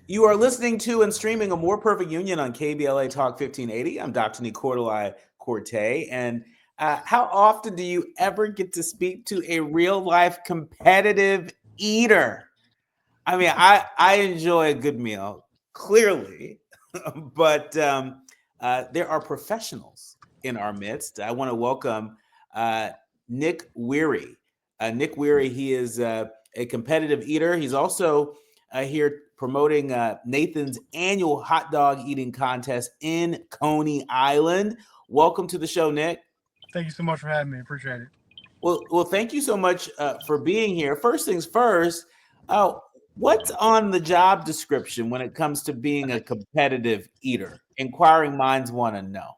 You are listening to and streaming A More Perfect Union on KBLA Talk 1580. I'm Dr. Nii-Quartelai Quartey. And how often do you ever get to speak to a real life competitive eater? I mean, I enjoy a good meal, clearly, but there are professionals in our midst. I want to welcome Nick Wehry. Nick Wehry, he is a competitive eater. He's also here promoting Nathan's annual hot dog eating contest in Coney Island. Welcome to the show, Nick. Thank you so much for having me. Appreciate it. Well, thank you so much for being here. First things first, what's on the job description when it comes to being a competitive eater? Inquiring minds want to know.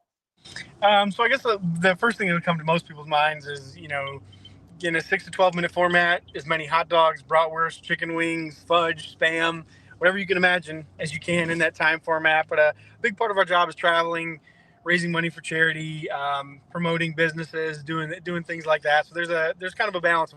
So I guess the first thing that would come to most people's minds is, in a 6 to 12 minute format, as many hot dogs, bratwurst, chicken wings, fudge, Spam, whatever you can imagine as you can in that time format. But a big part of our job is traveling, raising money for charity, promoting businesses, doing things like that. So there's kind of a balance.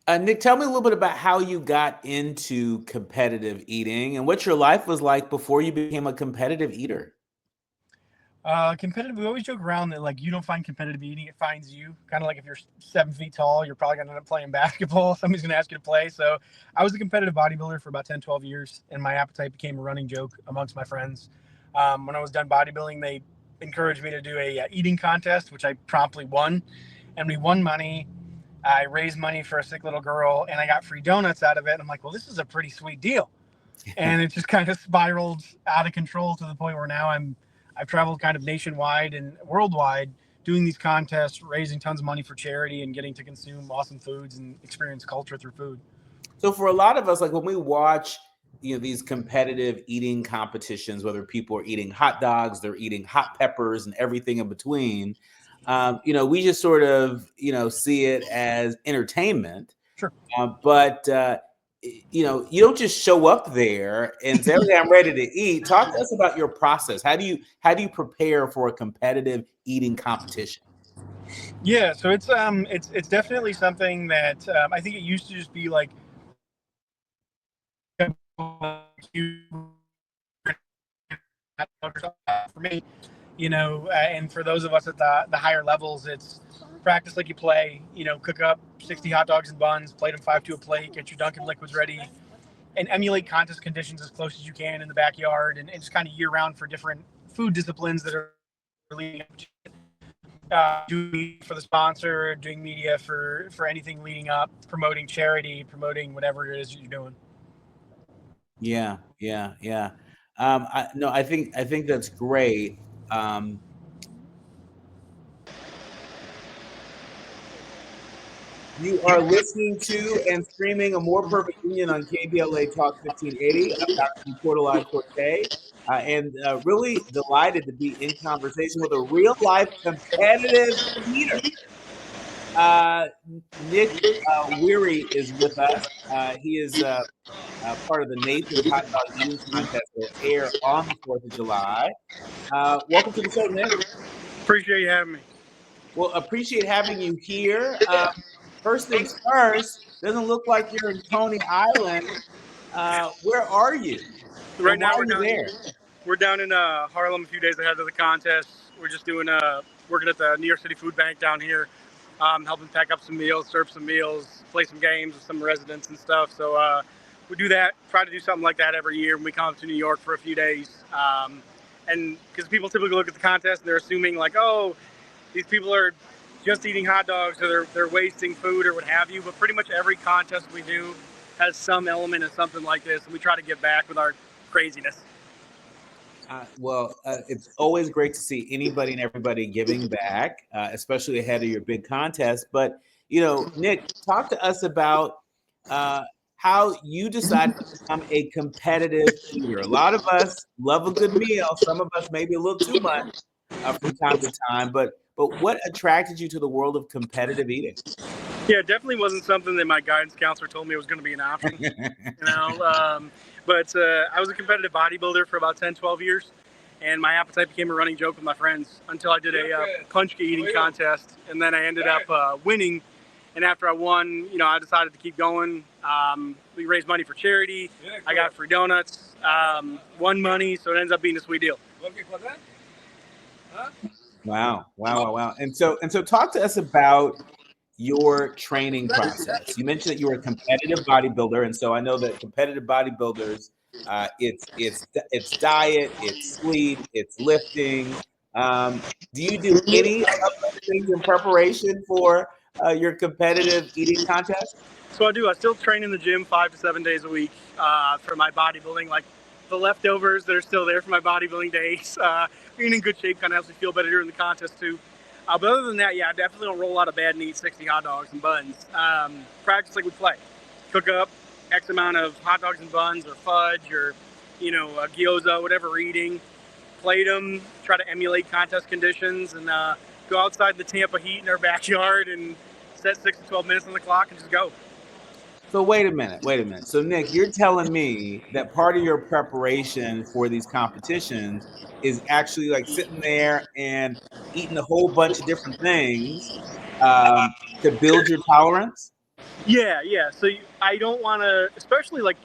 Nick, tell me a little bit about how you got into competitive eating and what your life was like before you became a competitive eater. Competitive. We always joke around that like you don't find competitive eating; it finds you. Kind of like if you're 7 feet tall, you're probably gonna end up playing basketball. Somebody's gonna ask you to play. So I was a competitive bodybuilder for about 10, 12 years, and my appetite became a running joke amongst my friends. When I was done bodybuilding, they encouraged me to do a eating contest, which I promptly won, and we won money. I raised money for a sick little girl, and I got free donuts out of it. And I'm like, well, this is a pretty sweet deal. And it just kind of spiraled out of control to the point where now I've traveled kind of nationwide and worldwide doing these contests, raising tons of money for charity and getting to consume awesome foods and experience culture through food. So for a lot of us, like when we watch, these competitive eating competitions, whether people are eating hot dogs, they're eating hot peppers and everything in between, we just sort of, see it as entertainment. Sure. But you don't just show up there and say, "Okay, I'm ready to eat." Talk to us about your process. How do you prepare for a competitive eating competition? Yeah, so it's definitely something that I think it used to just be like for me, and for those of us at the higher levels, it's practice like you play. Cook up 60 hot dogs and buns, plate them 5 to a plate, get your Dunkin' liquids ready, and emulate contest conditions as close as you can in the backyard, and just kind of year round for different food disciplines that are leading up to it. Doing media for the sponsor, doing media for anything leading up, promoting charity, promoting whatever it is you're doing. Yeah, yeah, yeah. I think that's great. You are listening to and streaming A More Perfect Union on KBLA Talk 1580. I'm Dr. Nii-Quartelai Quartey, and really delighted to be in conversation with a real life competitive eater. Nick Wehry is with us. He is part of the Nathan's Hot Dog Eating Contest that will air on the 4th of July. Welcome to the show, Nick. Appreciate you having me. Well, appreciate having you here. First things first, doesn't look like you're in Coney Island. Where are you? Right And why now are you there? we're down in Harlem a few days ahead of the contest. We're just doing working at the New York City Food Bank down here, helping pack up some meals, serve some meals, play some games with some residents and stuff. So we do that, try to do something like that every year when we come up to New York for a few days. And because people typically look at the contest and they're assuming like, oh, these people are just eating hot dogs or they're wasting food or what have you. But pretty much every contest we do has some element of something like this, and we try to get back with our craziness. It's always great to see anybody and everybody giving back, especially ahead of your big contest. But, Nick, talk to us about how you decided to become a competitive eater. A lot of us love a good meal. Some of us maybe a little too much from time to time. But what attracted you to the world of competitive eating? Yeah, it definitely wasn't something that my guidance counselor told me was going to be an option. But I was a competitive bodybuilder for about 10, 12 years. and my appetite became a running joke with my friends until I did a punch eating contest, and then I ended up winning. And after I won, I decided to keep going. We raised money for charity. I got free donuts, won money, so it ends up being a sweet deal. Wow. And so talk to us about your training process. You mentioned that you were a competitive bodybuilder, and so I know that competitive bodybuilders, it's diet, it's sleep, it's lifting. Do you do any of those things in preparation for your competitive eating contest? So I do. I still train in the gym 5 to 7 days a week for my bodybuilding. Like the leftovers that are still there for my bodybuilding days. Being in good shape kind of helps me feel better during the contest too. But other than that, I definitely don't roll out of bed and eat 60 hot dogs and buns. Practice like we play. Cook up X amount of hot dogs and buns or fudge or, a gyoza, whatever we're eating. Plate them, try to emulate contest conditions, and go outside the Tampa heat in our backyard and set 6 to 12 minutes on the clock and just go. So wait a minute. So Nick, you're telling me that part of your preparation for these competitions is actually like sitting there and eating a whole bunch of different things to build your tolerance? Yeah. So I don't want to, especially like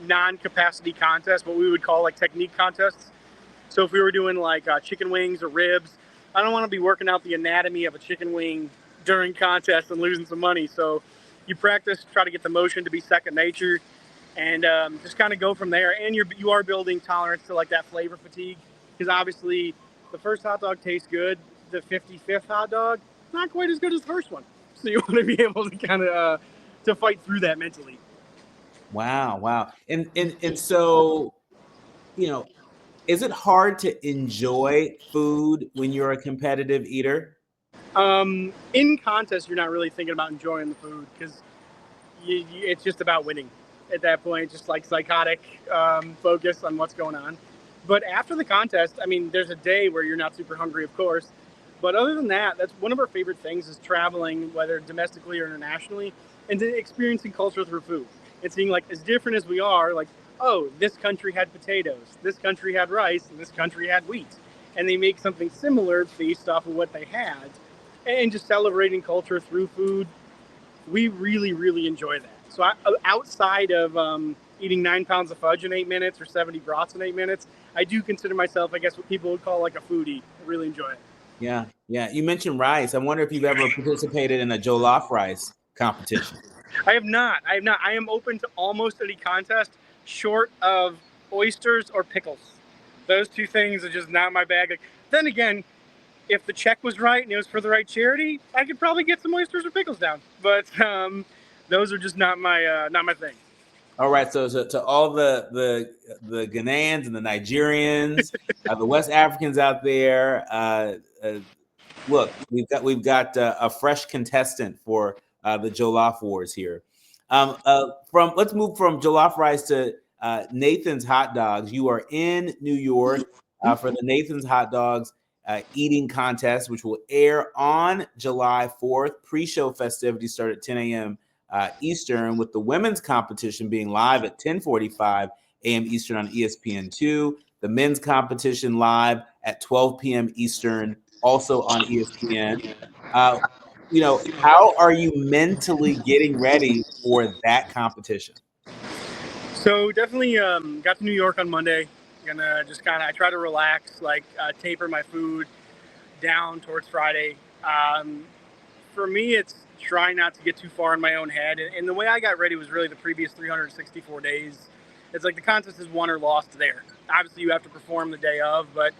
non-capacity contests, what we would call like technique contests. So if we were doing like chicken wings or ribs, I don't want to be working out the anatomy of a chicken wing during contests and losing some money. So you practice, try to get the motion to be second nature, and just kind of go from there. And you are building tolerance to like that flavor fatigue, because obviously the first hot dog tastes good. The 55th hot dog, not quite as good as the first one. So you want to be able to kind of to fight through that mentally. Wow. And so, is it hard to enjoy food when you're a competitive eater? In contests, you're not really thinking about enjoying the food because it's just about winning at that point, just like psychotic focus on what's going on. But after the contest, there's a day where you're not super hungry, of course. But other than that, that's one of our favorite things is traveling, whether domestically or internationally, and experiencing culture through food. And seeing like as different as we are, like, oh, this country had potatoes, this country had rice, and this country had wheat. And they make something similar based off of what they had. And just celebrating culture through food, we really, really enjoy that. So outside of eating 9 pounds of fudge in 8 minutes or 70 brats in 8 minutes, I do consider myself, I guess, what people would call like a foodie. I really enjoy it. Yeah. You mentioned rice. I wonder if you've ever participated in a jollof rice competition. I have not. I am open to almost any contest short of oysters or pickles. Those two things are just not my bag. Then again, if the check was right and it was for the right charity, I could probably get some oysters or pickles down. But those are just not my thing. All right, so to all the Ghanaians and the Nigerians, the West Africans out there, look, we've got a fresh contestant for the Jollof Wars here. Let's move from Jollof rice to Nathan's Hot Dogs. You are in New York for the Nathan's Hot Dogs eating contest, which will air on July 4th. Pre-show festivities start at 10 a.m. Eastern, with the women's competition being live at 10:45 a.m. Eastern on ESPN2. The men's competition live at 12 p.m. Eastern, also on ESPN. How are you mentally getting ready for that competition? So definitely got to New York on Monday. Gonna just I try to relax, taper my food down towards Friday. For me, it's try not to get too far in my own head. And the way I got ready was really the previous 364 days. It's like the contest is won or lost there. Obviously, you have to perform the day of, but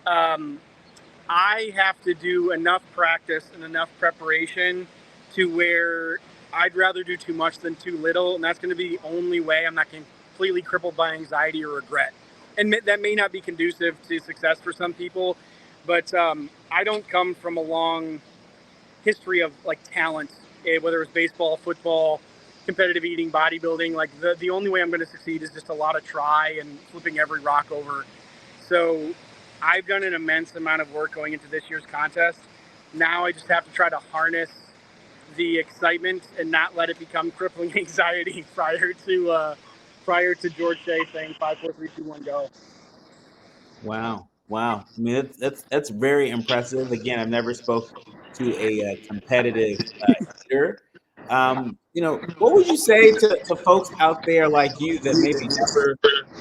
I have to do enough practice and enough preparation to where I'd rather do too much than too little. And that's going to be the only way I'm not completely crippled by anxiety or regret. And that may not be conducive to success for some people, but I don't come from a long history of talent, whether it's baseball, football, competitive eating, bodybuilding. The only way I'm going to succeed is just a lot of try and flipping every rock over. So I've done an immense amount of work going into this year's contest. Now I just have to try to harness the excitement and not let it become crippling anxiety prior to George Shea saying 5, 4, 3, 2, 1, go. Wow. Wow. I mean, that's very impressive. Again, I've never spoke to a competitive eater. What would you say to folks out there like you that maybe never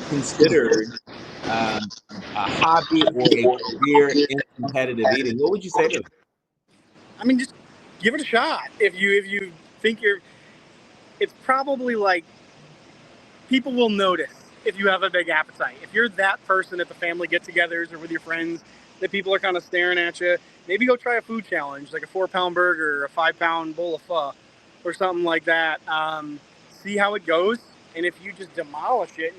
considered um, a hobby or a career in competitive eating? What would you say to them? I mean, just give it a shot. If you think you're, it's probably like people will notice if you have a big appetite. If you're that person at the family get-togethers or with your friends that people are kind of staring at you, maybe go try a food challenge, like a 4-pound burger, or a 5-pound bowl of pho, or something like that. See how it goes, and if you just demolish it,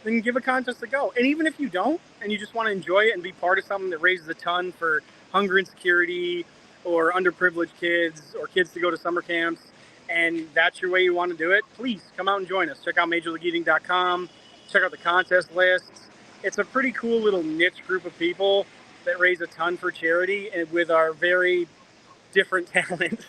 then give a contest a go. And even if you don't, and you just want to enjoy it and be part of something that raises a ton for hunger insecurity or underprivileged kids or kids to go to summer camps, and that's your way you want to do it, please come out and join us. Check out MajorLeagueEating.com. Check out the contest lists. It's a pretty cool little niche group of people that raise a ton for charity and with our very different talent.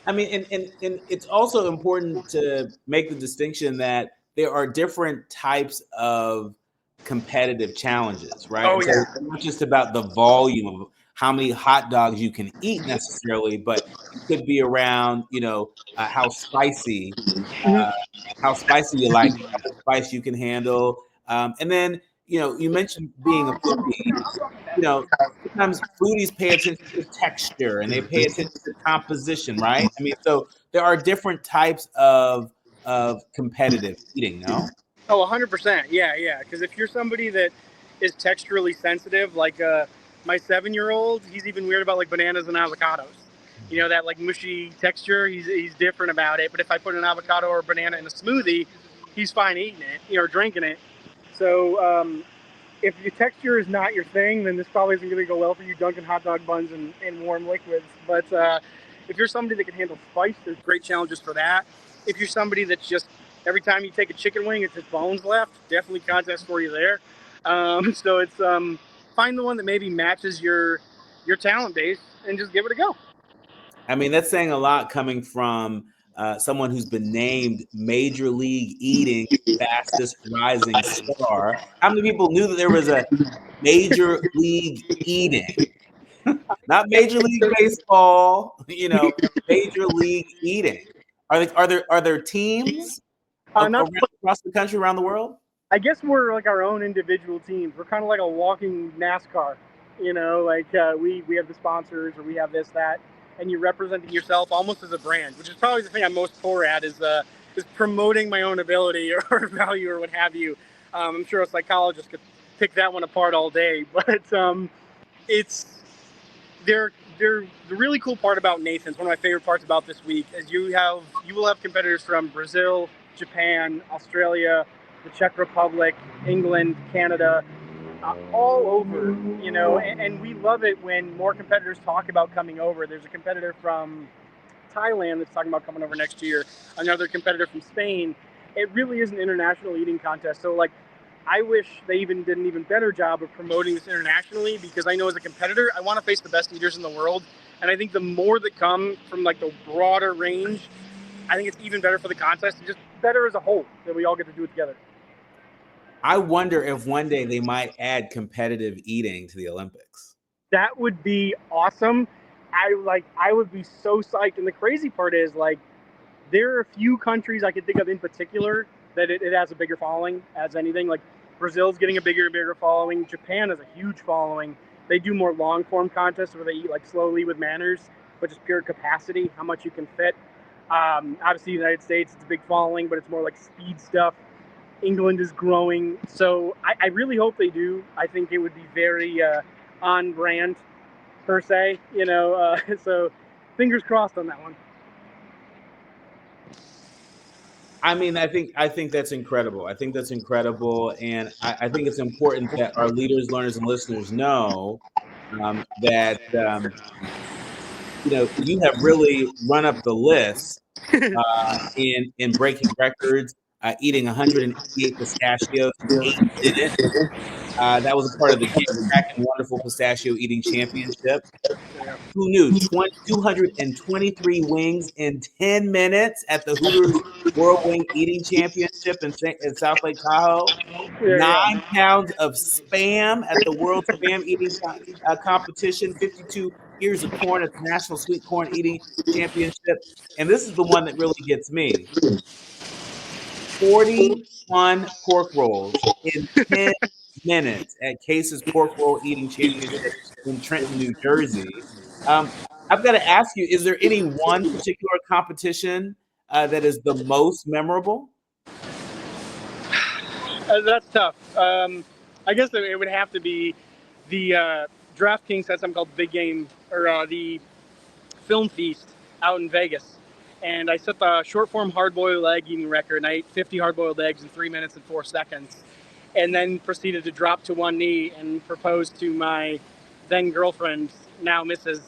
I mean, and it's also important to make the distinction that there are different types of competitive challenges, right? Oh, And so yeah. it's not just about the volume of how many hot dogs you can eat necessarily, but it could be around, uh, how spicy you like, how much spice you can handle. And then, you mentioned being a foodie. Sometimes foodies pay attention to texture and they pay attention to composition, right? I mean, so there are different types of competitive eating, no? Oh, 100%. Yeah, yeah. Because if you're somebody that is texturally sensitive, like my 7-year-old, he's even weird about like bananas and avocados. You know, that like mushy texture, he's different about it. But if I put an avocado or a banana in a smoothie, he's fine eating it, or drinking it. So if your texture is not your thing, then this probably isn't going to go well for you dunking hot dog buns in warm liquids. But if you're somebody that can handle spice, there's great challenges for that. If you're somebody that's just every time you take a chicken wing, it's just bones left, definitely contest for you there. So it's find the one that maybe matches your talent base and just give it a go. I mean, that's saying a lot coming from someone who's been named Major League Eating fastest rising star. How many people knew that there was a Major League Eating? Not Major League Baseball, Major League Eating. Are there teams Not across the country, around the world? I guess we're like our own individual teams. We're kind of like a walking NASCAR, like we have the sponsors or we have this that, and you're representing yourself almost as a brand, which is probably the thing I'm most poor at is promoting my own ability or value or what have you. I'm sure a psychologist could pick that one apart all day, but it's they're the really cool part about Nathan's. One of my favorite parts about this week is you will have competitors from Brazil, Japan, Australia, the Czech Republic, England, Canada, all over, and we love it when more competitors talk about coming over. There's a competitor from Thailand that's talking about coming over next year, another competitor from Spain. It really is an international eating contest. So, like, I wish they even did an even better job of promoting this internationally, because I know as a competitor, I want to face the best eaters in the world. And I think the more that come from like the broader range, I think it's even better for the contest and just better as a whole that we all get to do it together. I wonder if one day they might add competitive eating to the Olympics. That would be awesome. I would be so psyched. And the crazy part is, like, there are a few countries I can think of in particular that it has a bigger following as anything. Like Brazil's getting a bigger and bigger following. Japan has a huge following. They do more long form contests where they eat like slowly with manners, but just pure capacity, how much you can fit. Obviously, the United States, it's a big following, but it's more like speed stuff. England is growing. So I really hope they do. I think it would be very on brand, per se, so fingers crossed on that one. I mean, I think that's incredible. I think that's incredible, and I think it's important that our leaders, learners, and listeners know that you have really run up the list in breaking records, eating 188 pistachios in 8 minutes. That was a part of the Get Crackin' Wonderful Pistachio Eating Championship. Who knew? 223 wings in 10 minutes at the Hooters World Wing Eating Championship in South Lake Tahoe. Yeah. 9 pounds of spam at the World Spam Eating Competition. 52 ears of corn at the National Sweet Corn Eating Championship. And this is the one that really gets me. 41 pork rolls in 10 minutes at Case's Pork Roll Eating Championship in Trenton, New Jersey. I've got to ask you, is there any one particular competition that is the most memorable? That's tough. I guess it would have to be the DraftKings had something called Big Game, or the Film Feast out in Vegas. And I set the short form hard boiled egg eating record, and I ate 50 hard boiled eggs in 3 minutes and 4 seconds. And then proceeded to drop to one knee and propose to my then girlfriend, now Mrs.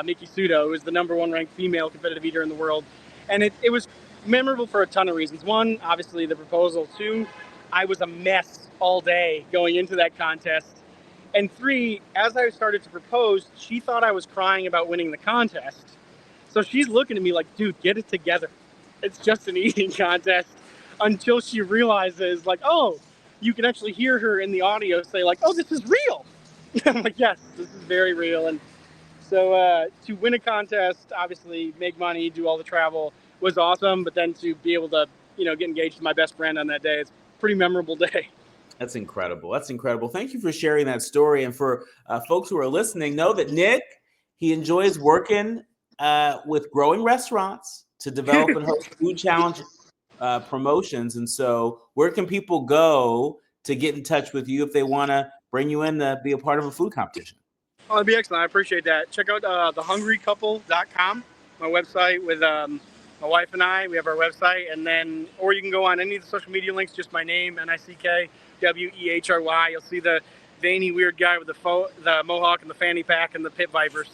Miki Sudo, who is the #1 ranked female competitive eater in the world. And it was memorable for a ton of reasons. One, obviously the proposal. Two, I was a mess all day going into that contest. And three, as I started to propose, she thought I was crying about winning the contest. So she's looking at me like, dude, get it together. It's just an eating contest. Until she realizes, like, oh, you can actually hear her in the audio say, like, oh, this is real. I'm like, yes, this is very real. And so to win a contest, obviously make money, do all the travel was awesome. But then to be able to, get engaged with my best friend on that day, it's a pretty memorable day. That's incredible. That's incredible. Thank you for sharing that story. And for folks who are listening, know that Nick, he enjoys working with growing restaurants to develop and host food challenge promotions. And so where can people go to get in touch with you if they want to bring you in to be a part of a food competition? Oh, that'd be excellent. I appreciate that. Check out thehungrycouple.com, my website with my wife and I. We have our website, and then, or you can go on any of the social media links, just my name, NickWehry. You'll see the veiny, weird guy with the mohawk and the fanny pack and the pit vipers.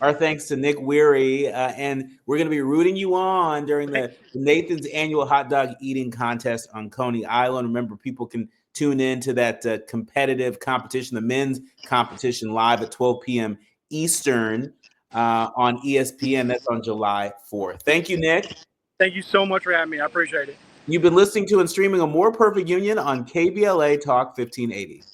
Our thanks to Nick Wehry, and we're going to be rooting you on during the Nathan's annual hot dog eating contest on Coney Island. Remember, people can tune in to that competitive competition, the men's competition, live at 12 p.m. Eastern on ESPN. That's on July 4th. Thank you, Nick. Thank you so much for having me. I appreciate it. You've been listening to and streaming A More Perfect Union on KBLA Talk 1580.